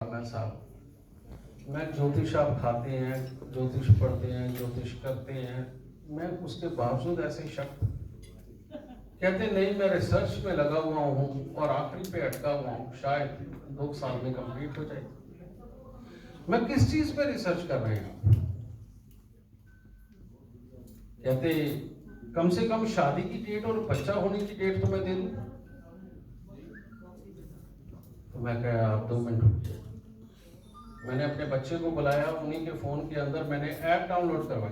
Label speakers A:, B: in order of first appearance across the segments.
A: साहब, मैं ज्योतिष आप खाते हैं, ज्योतिष पढ़ते हैं, ज्योतिष करते हैं, मैं उसके बावजूद ऐसे शक कहते नहीं, मैं रिसर्च में लगा हुआ हूँ और आखिरी पे अटका हुआ हूँ, शायद 2 साल में कंप्लीट हो जाए। मैं किस चीज पे रिसर्च कर रहे हैं? कहते कम से कम शादी की डेट और बच्चा होने की डेट तो मैं दे दूं। तो मैं कहा आप 2 मिनट रुकिए। मैंने अपने बच्चे को बुलाया, उन्हीं के फोन के अंदर मैंने ऐप डाउनलोड करवाई।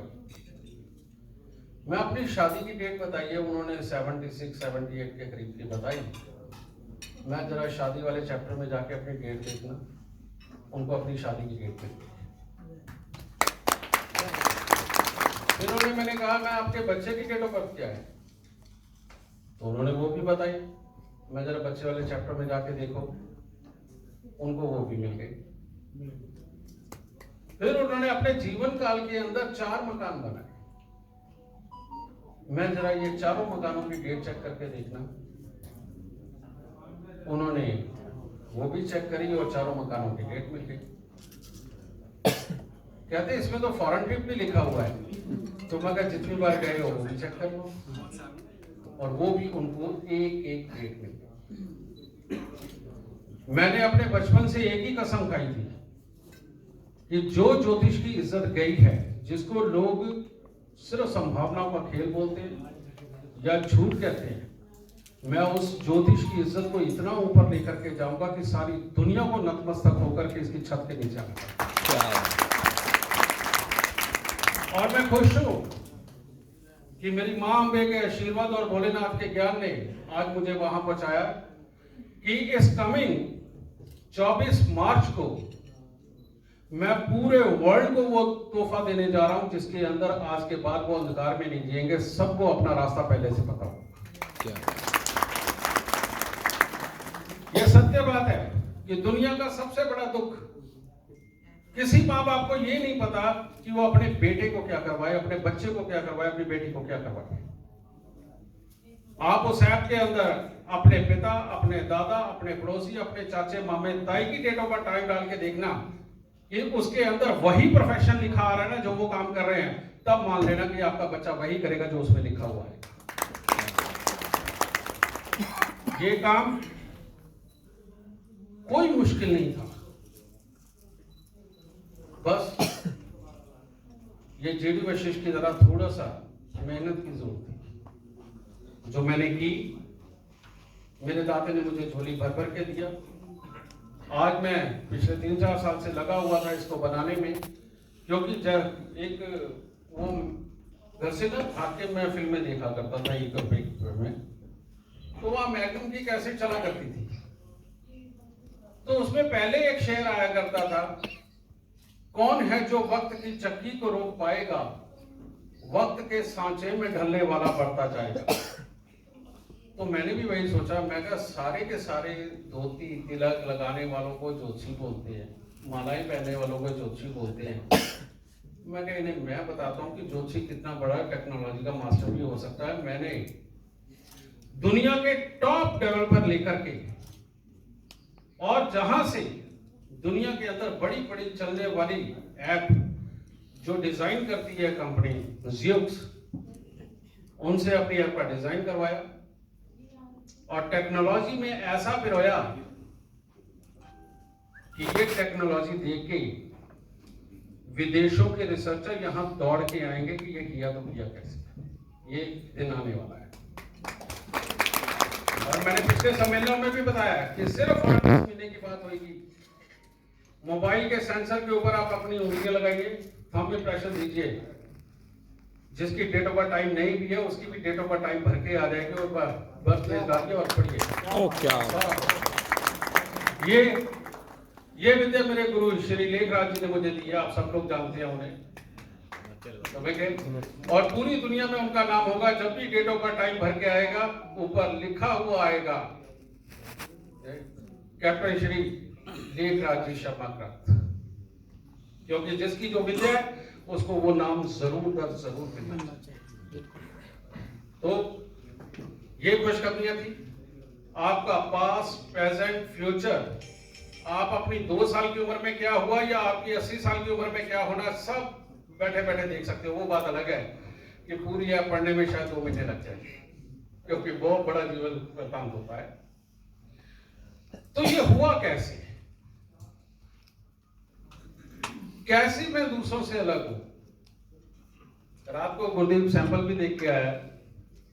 A: मैं अपनी शादी की डेट बताइए, उन्होंने 76 78 के करीब की बताई। मैं जरा शादी वाले चैप्टर में जाके अपनी डेट देखना, उनको अपनी शादी की डेट मिली। इन्होंने, मैंने कहा मैं आपके बच्चे की डेट ऑफ बर्थ क्या है, तो उन्होंने वो भी बताई। मैं जरा बच्चे वाले चैप्टर में जाके देखो, उनको वो भी मिल गई। फिर उन्होंने अपने जीवन काल के अंदर 4 मकान बनाए। मैं जरा ये चारों मकानों की डेट चेक करके देखना, उन्होंने वो भी चेक करी और चारों मकानों की डेट मिल गई। कहते इसमें तो फॉरेन ट्रिप भी लिखा हुआ है, तो मैं कहा जितनी बार गए हो वो भी चेक कर लो, और वो भी उनको एक एक डेट मिल गई। मैंने अपने बचपन से एक ही कसम खाई थी कि जो ज्योतिष की इज्जत गई है, जिसको लोग सिर्फ संभावनाओं का खेल बोलते हैं या झूठ कहते हैं, मैं उस ज्योतिष की इज्जत को इतना ऊपर लेकर के जाऊंगा कि सारी दुनिया को नतमस्तक होकर के इसकी छत के नीचे आना। और मैं खुश हूं कि मेरी मां अम्बे के आशीर्वाद और भोलेनाथ के ज्ञान ने आज मुझे वहां पहुंचाया कि इस कमिंग 24 मार्च को मैं पूरे वर्ल्ड को वो तोहफा देने जा रहा हूं जिसके अंदर आज के बाद वो अंधकार में नहीं जिएंगे, सबको अपना रास्ता पहले से पता हो। यह सत्य बात है कि दुनिया का सबसे बड़ा दुख, किसी माँ बाप को ये नहीं पता कि वो अपने बेटे को क्या करवाए, अपने बच्चे को क्या करवाए, अपनी बेटी को क्या करवाए। आप उस ऐप के अंदर अपने पिता, अपने दादा, अपने पड़ोसी, अपने चाचे, मामे, ताई की डेट ऑफ बर्थ टाइम डाल के देखना कि उसके अंदर वही प्रोफेशन लिखा आ रहा है ना जो वो काम कर रहे हैं, तब मान लेना कि आपका बच्चा वही करेगा जो उसमें लिखा हुआ है। ये काम कोई मुश्किल नहीं था, बस ये जेडी वशिष्ठ की तरह थोड़ा सा मेहनत की जरूरत थी, जो मैंने की। मेरे दाते ने मुझे झोली भर भर के दिया। आज मैं पिछले 3-4 साल से लगा हुआ था इसको बनाने में, क्योंकि जब एक वो घर से ना भाग के मैं फिल्में देखा करता था में, तो वहां मैग्नम की कैसेट चला करती थी, तो उसमें पहले एक शेर आया करता था, कौन है जो वक्त की चक्की को रोक पाएगा, वक्त के सांचे में ढलने वाला बढ़ता जाएगा। तो मैंने भी वही सोचा, मैं कहा सारे के सारे धोती तिलक लगाने वालों को ज्योतिषी बोलते हैं, मालाएं पहनने वालों को ज्योतिषी बोलते हैं। मैं कहा नहीं, मैं बताता हूँ कि ज्योतिषी कितना बड़ा टेक्नोलॉजी का मास्टर भी हो सकता है। मैंने दुनिया के टॉप डेवलपर लेकर के, और जहां से दुनिया के अंदर बड़ी बड़ी चलने वाली ऐप जो डिजाइन करती है कंपनी Zeux, उनसे अपनी ऐप का डिजाइन करवाया, और टेक्नोलॉजी में ऐसा पिरोया कि ये टेक्नोलॉजी देख के विदेशों के रिसर्चर यहां दौड़ के आएंगे कि ये किया तो किया कैसे। ये दिन आने वाला है। और मैंने पिछले सम्मेलन में भी बताया कि सिर्फ 8 महीने की बात होगी। मोबाइल के सेंसर के ऊपर आप अपनी उंगलियां लगाइए, थंब में प्रेशर दीजिए, जिसकी डेट ऑफ बर्थ टाइम नहीं भी है उसकी भी डेट ऑफ बर्थ टाइम भर के आ जाएगी, और बर्थ प्लेस डालिए और पढ़िए।
B: ओ क्या
A: ये विद्या मेरे गुरु श्री लेखराज जी ने मुझे दी है, आप सब लोग जानते हैं उन्हें, और पूरी दुनिया में उनका नाम होगा। जब भी डेट ऑफ बर्थ टाइम भर के आएगा, ऊपर लिखा हुआ आएगा कैप्टन श्री लेखराज जी शर्मा कृत, क्योंकि जिसकी जो विद्या है उसको वो नाम जरूर मिलना चाहिए। तो ये खुशखबरियां थी। आपका पास्ट, प्रेजेंट, फ्यूचर आप अपनी 2 साल की उम्र में क्या हुआ या आपकी 80 साल की उम्र में क्या होना, सब बैठे बैठे देख सकते हो। वो बात अलग है कि पूरी ऐप पढ़ने में शायद 2 महीने लग जाएंगे, क्योंकि बहुत बड़ा जीवन वृत्तांत होता है। तो ये हुआ कैसे, कैसे मैं दूसरों से अलग हूं। रात को गुरदीप सैंपल भी देख के आया,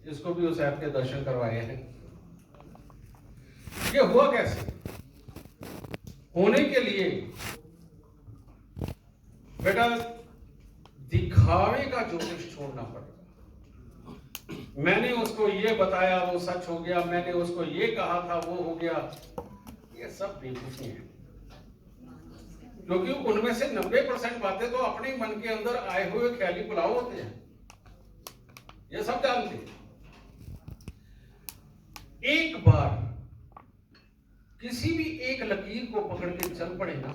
A: इसको भी उस ऐप के दर्शन करवाए हैं। ये हुआ कैसे, होने के लिए बेटा दिखावे का जोश छोड़ना पड़ेगा। मैंने उसको ये बताया वो सच हो गया, मैंने उसको ये कहा था वो हो गया, ये सब बेवकूफी है। क्योंकि उनमें से 90% बातें तो अपने मन के अंदर आए हुए ख्याली पुलाव होते हैं, ये सब जानते हैं। एक बार किसी भी एक लकीर को पकड़ के चल पड़े ना,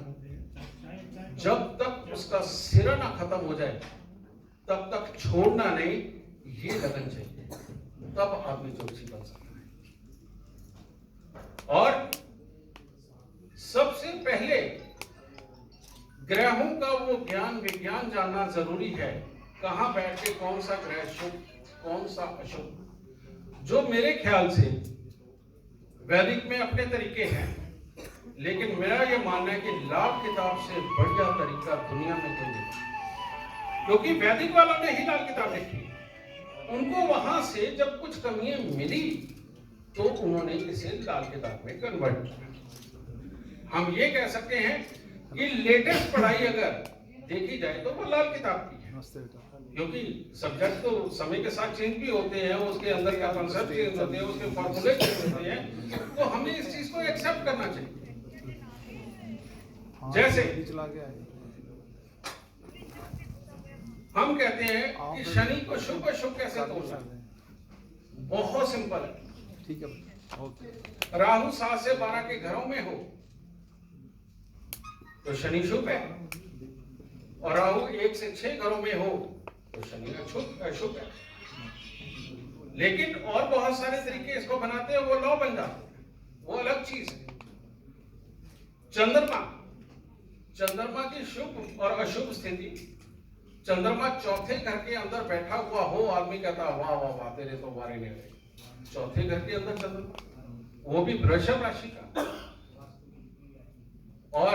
A: जब तक उसका सिरा ना खत्म हो जाए तब तक छोड़ना नहीं, ये लगन चाहिए, तब आदमी जोशी बन सकता है। और सबसे पहले ग्रहों का वो ज्ञान विज्ञान जानना जरूरी है, कहां बैठ के कौन सा ग्रह शुभ कौन सा अशुभ। जो मेरे ख्याल से वैदिक में अपने तरीके हैं, लेकिन मेरा यह मानना है कि लाल किताब से बढ़िया तरीका दुनिया में कोई नहीं, क्योंकि वैदिक वालों ने ही लाल किताब लिखी। उनको वहां से जब कुछ कमियां मिली तो उन्होंने इसे लाल किताब में कन्वर्ट किया। हम ये कह सकते हैं कि लेटेस्ट पढ़ाई अगर देखी जाए तो वो लाल किताब की है, क्योंकि सब्जेक्ट तो समय के साथ चेंज भी होते हैं, उसके अंदर का कॉन्सेप्ट चेंज होते हैं, उसके फॉर्मूले चेंज होते हैं, तो हमें इस चीज को एक्सेप्ट करना चाहिए। जैसे हम कहते हैं कि शनि को शुभ अशुभ कैसे तोड़ना, बहुत सिंपल है। ठीक है, राहु 7 से 12 के घरों में हो तो शनि शुभ है, और राहु 1 से 6 घरों में हो तो शनि अशुभ है। लेकिन और बहुत सारे तरीके इसको बनाते हैं, वो लॉ बन जाते हैं, वो अलग चीज है। चंद्रमा की शुभ और अशुभ स्थिति, चंद्रमा चौथे घर के अंदर बैठा हुआ हो, आदमी कहता वाह वाह वाह तेरे तो बारे नहीं रहे। चौथे घर के अंदर चंद्रमा, वो भी वृषभ राशि का। और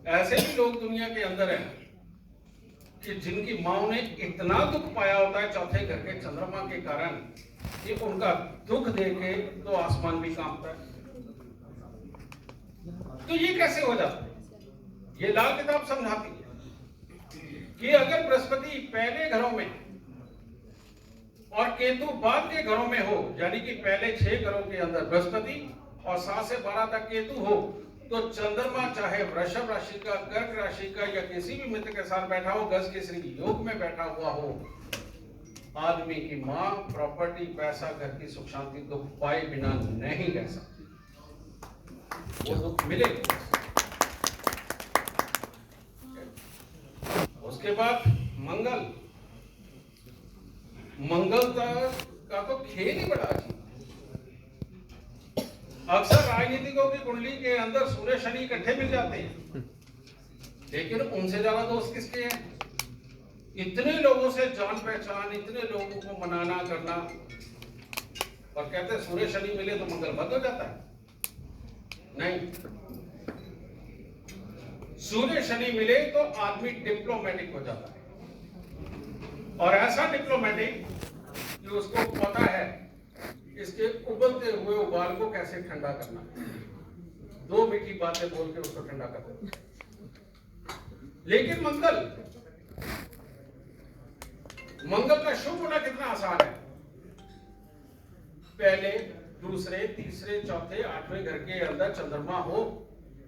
A: ऐसे भी लोग दुनिया के अंदर हैं कि जिनकी माओ ने इतना दुख पाया होता है चौथे घर के चंद्रमा के कारण कि उनका दुख देखे तो आसमान भी कांपता है। तो ये कैसे हो जाता है, ये लाल किताब समझाती है कि अगर बृहस्पति पहले घरों में और केतु बाद के घरों में हो, यानी कि पहले 6 घरों के अंदर बृहस्पति और 7 से 12 तक केतु हो, तो चंद्रमा चाहे वृषभ राशि का, कर्क राशि का या किसी भी मित्र के साथ बैठा हो, गज केसरी योग में बैठा हुआ हो, आदमी की मां, प्रॉपर्टी, पैसा, घर की सुख शांति दुख पाए बिना नहीं रह सकती, वो दुख मिलेगा। उसके बाद मंगल का तो खेल ही बड़ा अजीब। अक्सर राजनीतिकों की कुंडली के अंदर सूर्य शनि इकट्ठे मिल जाते हैं, लेकिन उनसे ज्यादा दोस्त किसके हैं? इतने लोगों से जान पहचान, इतने लोगों को मनाना करना, और कहते हैं सूर्य शनि मिले तो मंगल बंद हो जाता है। नहीं, सूर्य शनि मिले तो आदमी डिप्लोमेटिक हो जाता है, और ऐसा डिप्लोमेटिक कि उसको पता है इसके उबलते हुए उबाल को कैसे ठंडा करना, 2 मीठी बातें बोल के उसको ठंडा कर देना। लेकिन मंगल का शुभ होना कितना आसान है। पहले, दूसरे, तीसरे, चौथे, 8वें घर के अंदर चंद्रमा हो,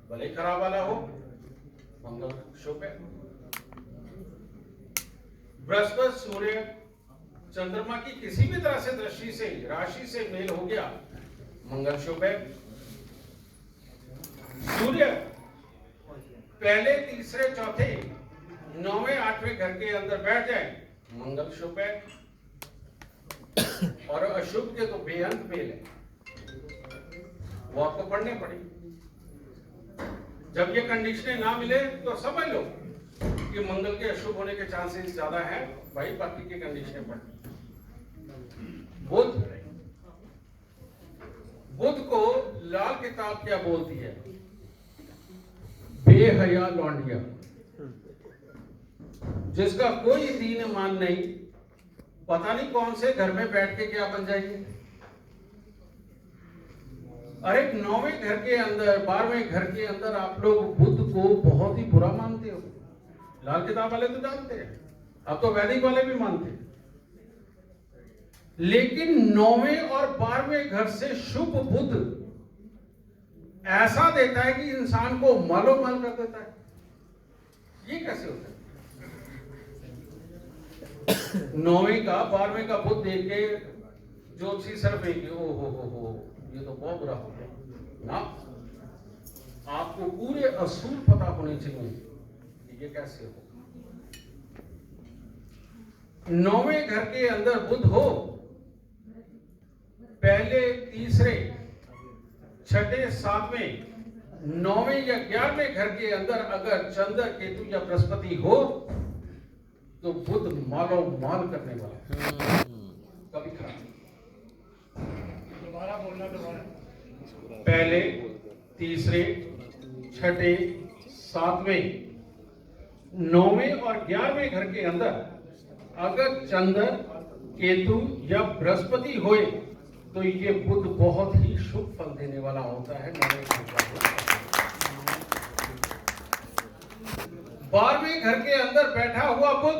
A: भले खराब वाला हो, मंगल शुभ है। बृहस्पति, सूर्य, चंद्रमा की किसी भी तरह से दृष्टि से, राशि से मेल हो गया, मंगल शुभ है। सूर्य पहले, तीसरे, चौथे, 9वें, 8वें घर के अंदर बैठ जाए, मंगल शुभ है। और अशुभ के तो बेअंत मेल है, वो आपको पढ़ने पड़ेंगे। जब ये कंडीशनें ना मिले तो समझ लो कि मंगल के अशुभ होने के चांसेस ज्यादा हैं, भाई बाकी की कंडीशनें बढ़। बुध को लाल किताब क्या बोलती है? बेहया लौंडिया, जिसका कोई दीन ईमान नहीं, पता नहीं कौन से घर में बैठ के क्या बन जाएगी। अरे 9वें घर के अंदर, 12वें घर के अंदर आप लोग बुध को बहुत ही बुरा मानते हो। लाल किताब वाले तो जानते हैं, अब तो वैदिक वाले भी मानते हैं, लेकिन 9वें और 12वें घर से शुभ बुध ऐसा देता है कि इंसान को मालोमाल कर देता है। ये कैसे होता है? 9वें का 12वें का बुध देख के ज्योतिषी सिर्फ एक हो ये तो बहुत बुरा हो गया ना। आपको पूरे असूल पता होने चाहिए कि ये कैसे हो। 9वें घर के अंदर बुध हो, पहले, तीसरे, छठे, 7वें, 9वें या 11वें घर के अंदर अगर चंद्र, केतु या बृहस्पति हो तो बुध मालो माल करने वाला कभी खराब। पहले, तीसरे, छठे, 7वें, 9वें और 11वें घर के अंदर अगर चंद्र, केतु या बृहस्पति होए तो ये बुध बहुत ही शुभ फल देने वाला होता है। 9वें घर का 12वें घर के अंदर बैठा हुआ बुध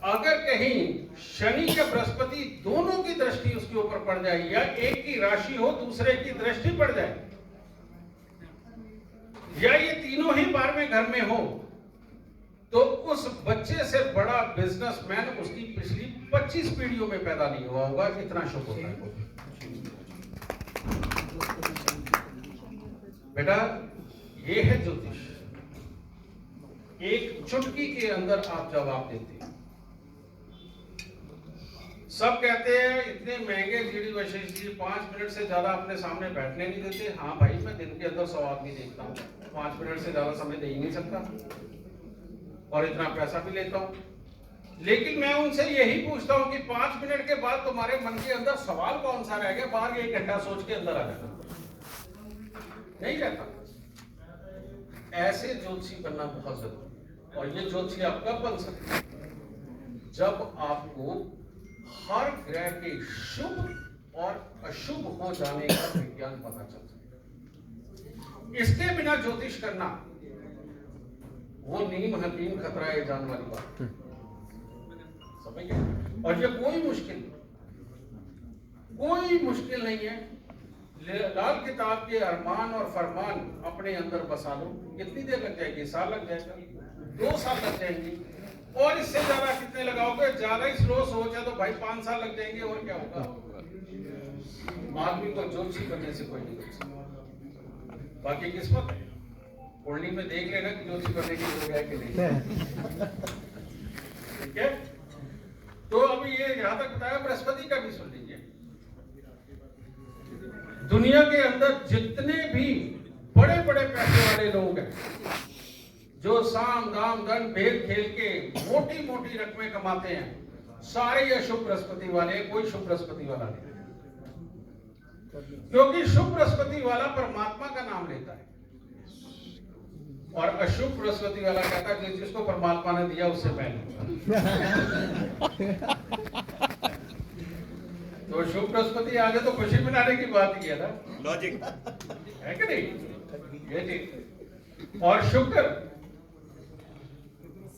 A: अगर कहीं शनि या बृहस्पति दोनों की दृष्टि उसके ऊपर पड़ जाए, या एक की राशि हो दूसरे की दृष्टि पड़ जाए, या ये तीनों ही 12वें घर में हो, तो उस बच्चे से बड़ा बिजनेसमैन उसकी पिछली 25 पीढ़ियों में पैदा नहीं हुआ होगा। इतना शुभ होता है बेटा। ये है ज्योतिष, एक चुटकी के अंदर आप जवाब देते हैं। सब कहते हैं इतने महंगे जीडी वशिष्ठ जी 5 मिनट से ज्यादा अपने सामने बैठने नहीं देते। हाँ भाई, मैं दिन के अंदर 100 आदमी देखता हूँ, 5 मिनट से ज्यादा समय दे ही नहीं सकता और इतना पैसा भी लेता हूँ। लेकिन मैं उनसे यही पूछता हूँ कि 5 मिनट के बाद तुम्हारे मन के अंदर सवाल कौन सा रह गया? बाहर 1 घंटा सोच के अंदर आ जाना नहीं रहता। ऐसे ज्योतिषी बनना बहुत जरूरी है। और ये ज्योतिषी आप कब बन सकते हैं? जब आपको हर ग्रह के शुभ और अशुभ हो जाने का विज्ञान पता चल सके। इसके बिना ज्योतिष करना वो नीम हकीम खतरा है जान वाली बात, समझ गए? और ये कोई मुश्किल नहीं है। लाल किताब के अरमान और फरमान अपने अंदर बसा लो। कितनी देर लग जाएगी? साल लग जाएगा, 2 साल लग जाएंगे, और इससे ज्यादा कितने लगाओगे? ज्यादा ही स्लो सोच है तो भाई 5 साल लग जाएंगे, और क्या होगा? आदमी को ज्योतिषी बनने से कोई नहीं कर सकता। बाकी किस्मत है, कुंडली में देख लेना कि ज्योतिषी बनने की लोग है कि नहीं। ठीक है, तो अब ये यहां तक बताया। बृहस्पति का भी सुन लीजिए। दुनिया के अंदर जितने भी बड़े बड़े पैसे वाले लोग हैं, जो साम दाम दंड भेद खेल के मोटी मोटी रकमें कमाते हैं, सारे अशुभ बृहस्पति वाले, कोई शुभ बृहस्पति वाला नहीं। क्योंकि शुभ बृहस्पति वाला परमात्मा का नाम लेता है, और अशुभ बृहस्पति वाला कहता है जिसको परमात्मा ने दिया उससे पहले। तो शुभ बृहस्पति आगे तो खुशी मनाने की बात ही है ना, लॉजिक है कि नहीं? ये ठीक। और शुक्र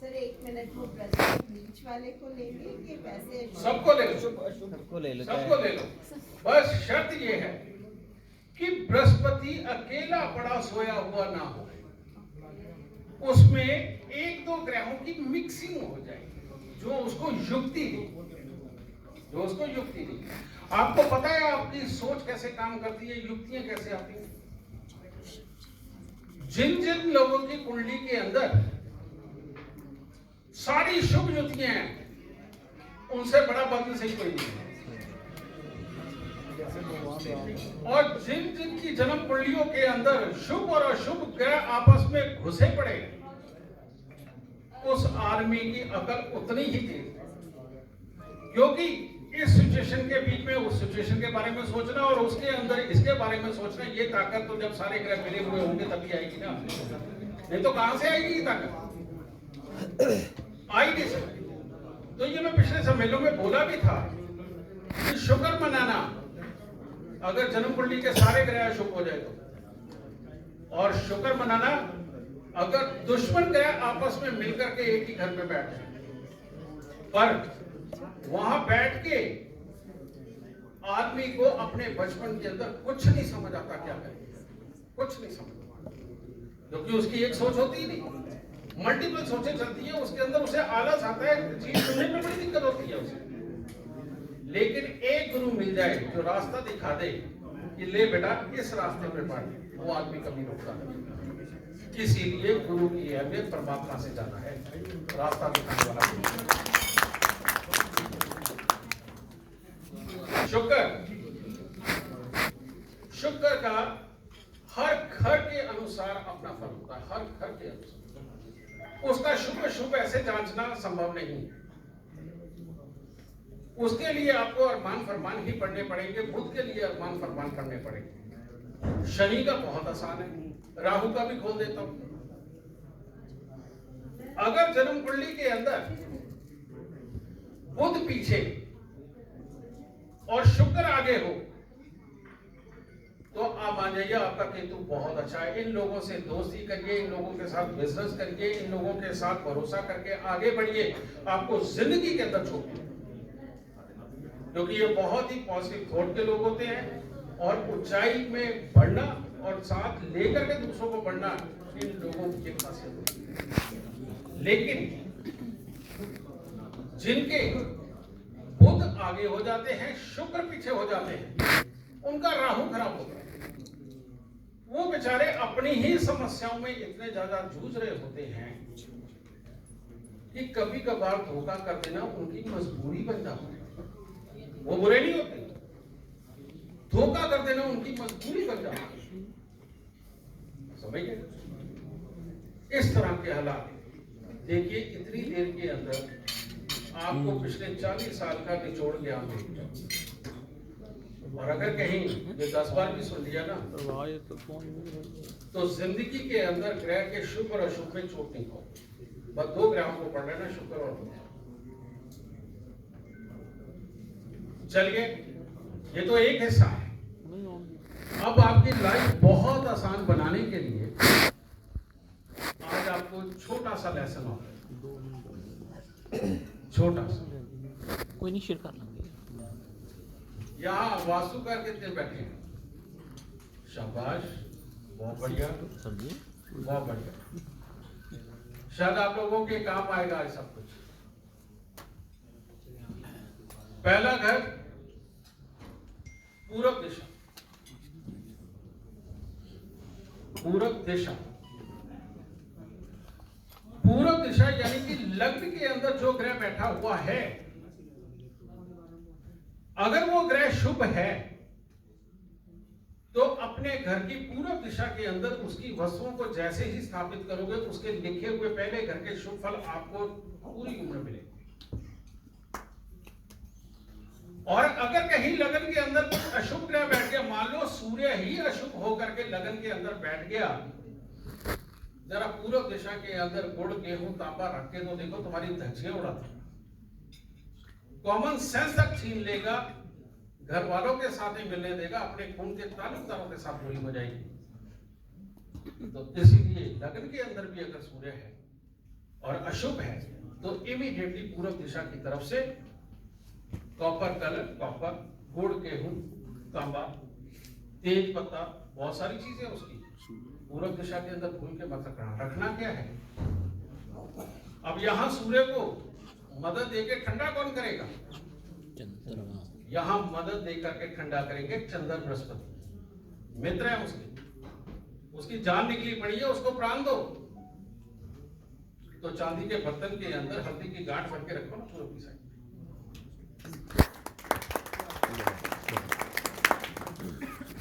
B: सर 1 मिनट वो बीच वाले को लेंगे कि पैसे
A: सबको ले लो, सबको ले लो। बस शर्त ये है कि बृहस्पति अकेला पड़ा सोया हुआ ना हो, उसमें 1-2 ग्रहों की मिक्सिंग हो जाए जो उसको युक्ति दी। आपको पता है आपकी सोच कैसे काम करती है, युक्तियां कैसे आती हैं? जिन लोगों की कुंडली के अंदर सारी शुभ युक्तियां हैं, उनसे बड़ा बदल सही कोई नहीं है। और जिन जिन की जन्म कुंडलियों के अंदर शुभ और अशुभ ग्रह आपस में घुसे पड़े, उस आदमी की अकल उतनी ही तेज, क्योंकि इस सिचुएशन के बीच में उस सिचुएशन के बारे में सोचना और उसके अंदर इसके बारे में सोचना, ये ताकत तो जब सारे ग्रह मिले हुए होंगे तभी आएगी ना, नहीं तो कहां से आएगी ये ताकत? आई नहीं सकती। तो ये मैं पिछले सम्मेलन में बोला भी था कि शुक्र मनाना, अगर जन्म कुंडली के सारे ग्रह शुभ हो जाए तो, और शुक्र मनाना अगर दुश्मन ग्रह आपस में मिलकर के एक ही घर में बैठ जाए, पर वहां बैठ के आदमी को अपने बचपन के अंदर कुछ नहीं समझ आता क्या करे, कुछ नहीं समझ, क्योंकि उसकी एक सोच होती ही नहीं, मल्टीपल सोचें चलती है उसके अंदर, उसे आलस आता है, चीज सुनने में बड़ी दिक्कत होती है उसे। लेकिन एक गुरु मिल जाए जो रास्ता दिखा दे कि ले बेटा इस रास्ते पे बढ़, वो आदमी कभी रुकता नहीं। इसीलिए गुरु की अहमियत परमात्मा से ज्यादा है, रास्ता दिखाने वाला। शुक्र का हर घर के अनुसार अपना फल होता है, हर घर के अनुसार उसका शुभ शुभ ऐसे जांचना संभव नहीं है। उसके लिए आपको अरमान फरमान ही पढ़ने पड़ेंगे, बुध के लिए अरमान फरमान पढ़ने पड़ेंगे। शनि का बहुत आसान है, राहु का भी खोल देता हूं। अगर जन्म कुंडली के अंदर बुध पीछे और शुक्र आगे हो तो आप मान जाइए आपका केतु बहुत अच्छा है। इन लोगों से दोस्ती करिए, इन लोगों के साथ बिजनेस करिए, इन लोगों के साथ भरोसा करके आगे बढ़िए, आपको जिंदगी के अंदर छोड़, क्योंकि ये बहुत ही पॉजिटिव थॉट के लोग होते हैं और ऊंचाई में बढ़ना और साथ लेकर के दूसरों को बढ़ना इन लोगों की खासियत होती है। लेकिन जिनके बुध आगे हो जाते हैं, शुक्र पीछे हो जाते हैं, उनका राहु खराब होता है। वो बेचारे अपनी ही समस्याओं में इतने ज्यादा जूझ रहे होते हैं कि कभी कभार धोखा कर देना उनकी मजबूरी बन जाती है। वो बुरे नहीं होते, धोखा कर देना उनकी मजबूरी बन जाती है। समझ गए? इस तरह के हालात देखिए, इतनी देर के अंदर आपको पिछले 40 साल का निचोड़ ज्ञान देगा। और अगर कहीं ये 10 बार भी सुन लिया ना तो जिंदगी के अंदर ग्रह के शुभ और अशुभ में चोट नहीं खाओ। बस 2 ग्रहों को पढ़ लेना, शुक्र और बुध। चलिए, ये तो एक हिस्सा है। अब आपकी लाइफ बहुत आसान बनाने के लिए आज आपको छोटा सा लेसन होगा, छोटा सा।
C: कोई नहीं, शेयर कर लेंगे।
A: यहाँ वास्तुकार कितने बैठे हैं? शाबाश, बहुत बढ़िया, बहुत बढ़िया। शायद आप लोगों के काम आएगा ये सब कुछ। पहला घर पूरब दिशा, पूरब दिशा, पूरब दिशा यानी कि लग्न के अंदर जो ग्रह बैठा हुआ है, अगर वो ग्रह शुभ है तो अपने घर की पूरब दिशा के अंदर उसकी वस्तुओं को जैसे ही स्थापित करोगे, उसके लिखे हुए पहले घर के शुभ फल आपको पूरी उम्र मिलेंगे। और अगर कहीं लगन के अंदर कुछ अशुभ ग्रह बैठ गया, मान लो सूर्य ही अशुभ होकर के लगन के अंदर बैठ गया, जरा पूरब दिशा के अंदर गुड़ गेहूं तांबा रख के तो देखो, तुम्हारी धज्जियां उड़ा देगा, कॉमन सेंस तक छीन लेगा, घर वालों के साथ ही मिलने देगा, अपने खून के ताल्लुकदारों के साथ बुरी हो जाएगी। तो इसीलिए लगन के अंदर भी अगर सूर्य है और अशुभ है तो इमीडिएटली पूरब दिशा की तरफ से कॉपर कलर, कॉपर, गुड़ गेहूं तांबा, तेज पत्ता, बहुत सारी चीजें उसकी पूरब दिशा के अंदर भूल के मत रखना। क्या है, अब यहां सूर्य को मदद देकर ठंडा कौन करेगा? यहां मदद देकर के ठंडा करेंगे चंद्र बृहस्पति, मित्र है उसकी जान निकली पड़ी है, उसको प्राण दो। तो चांदी के बर्तन के अंदर हल्दी की गांठ भर के रखो ना पूरब की साइड।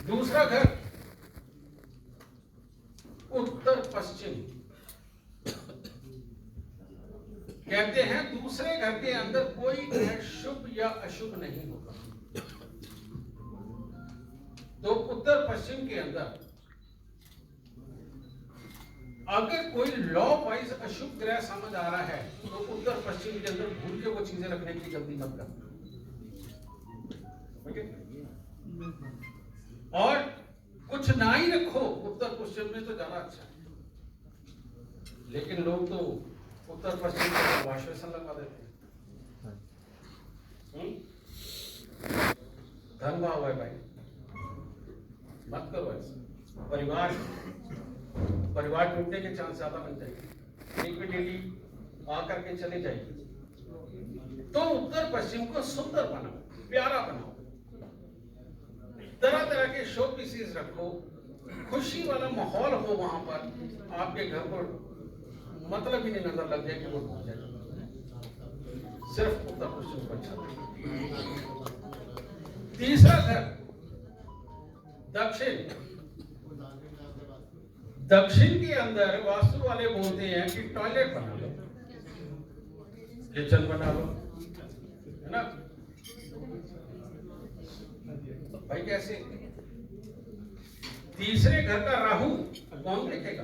A: दूसरा घर उत्तर पश्चिम, कहते हैं दूसरे घर के अंदर कोई ग्रह शुभ या अशुभ नहीं होगा। तो उत्तर पश्चिम के अंदर अगर कोई लॉ वाइज अशुभ ग्रह समझ आ रहा है तो उत्तर पश्चिम के अंदर भूल के वो चीजें रखने की जल्दी मत करना। और कुछ ना ही रखो उत्तर पश्चिम में तो ज्यादा अच्छा है। लेकिन लोग तो उत्तर पश्चिम में वाशवेसन लगवा देते हैं। धन भाव है भाई, मत करो ऐसा। परिवार टूटने के चांस ज्यादा बन जाएंगे, एक भी डेली आकर के चले जाएगी। तो उत्तर पश्चिम को सुंदर बनाओ, प्यारा बनाओ, तरह तरह के शो पीसेस रखो, खुशी वाला माहौल हो वहां पर। आपके घर को मतलब ही नहीं नजर लग जाए कि वो डूब जाए। सिर्फ उत्तर पश्चिम को अच्छा। तीसरा घर दक्षिण। दक्षिण के अंदर वास्तु वाले बोलते हैं कि टॉयलेट बना लो, किचन बना लो, है ना भाई? कैसे? तीसरे घर का राहु कौन देखेगा?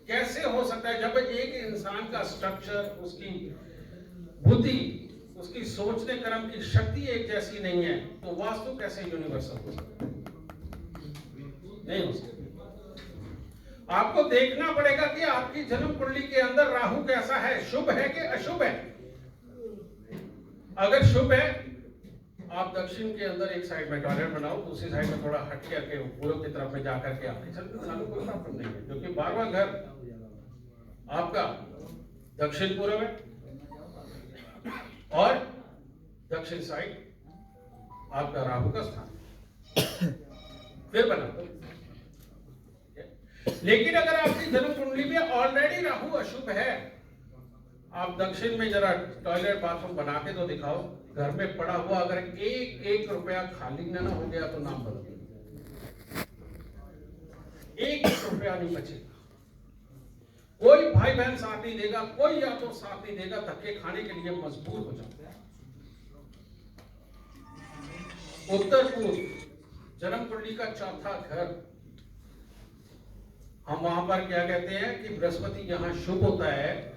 A: कैसे हो सकता है जब एक इंसान का स्ट्रक्चर, उसकी बुद्धि, उसकी सोचने कर्म की शक्ति एक जैसी नहीं है, तो वास्तु कैसे यूनिवर्सल हो सकता है? नहीं हो सकता। आपको देखना पड़ेगा कि आपकी जन्म कुंडली के अंदर राहु कैसा है, शुभ है कि अशुभ है। अगर शुभ है, आप दक्षिण के अंदर एक साइड में टॉयलेट बनाओ, दूसरी साइड में थोड़ा हट करके पूर्व की तरफ में जाकर के आप किचन बना लो, कोई प्रॉब्लम नहीं है। क्योंकि 12वां घर आपका दक्षिण पूर्व है और दक्षिण साइड आपका राहु का स्थान। फिर बना दो। लेकिन अगर आपकी जन्म कुंडली में ऑलरेडी राहु अशुभ है, आप दक्षिण में जरा टॉयलेट बाथरूम बना के तो दिखाओ। घर में पड़ा हुआ अगर एक रुपया खाली ना हो गया तो नाम बदल दो। एक रुपया नहीं बचेगा। कोई भाई बहन साथ नहीं देगा, कोई या तो साथ नहीं देगा, धक्के खाने के लिए मजबूर हो जाता है। उत्तर पूर्व जन्म कुंडली का चौथा घर, हम वहां पर क्या कहते हैं कि बृहस्पति यहां शुभ होता है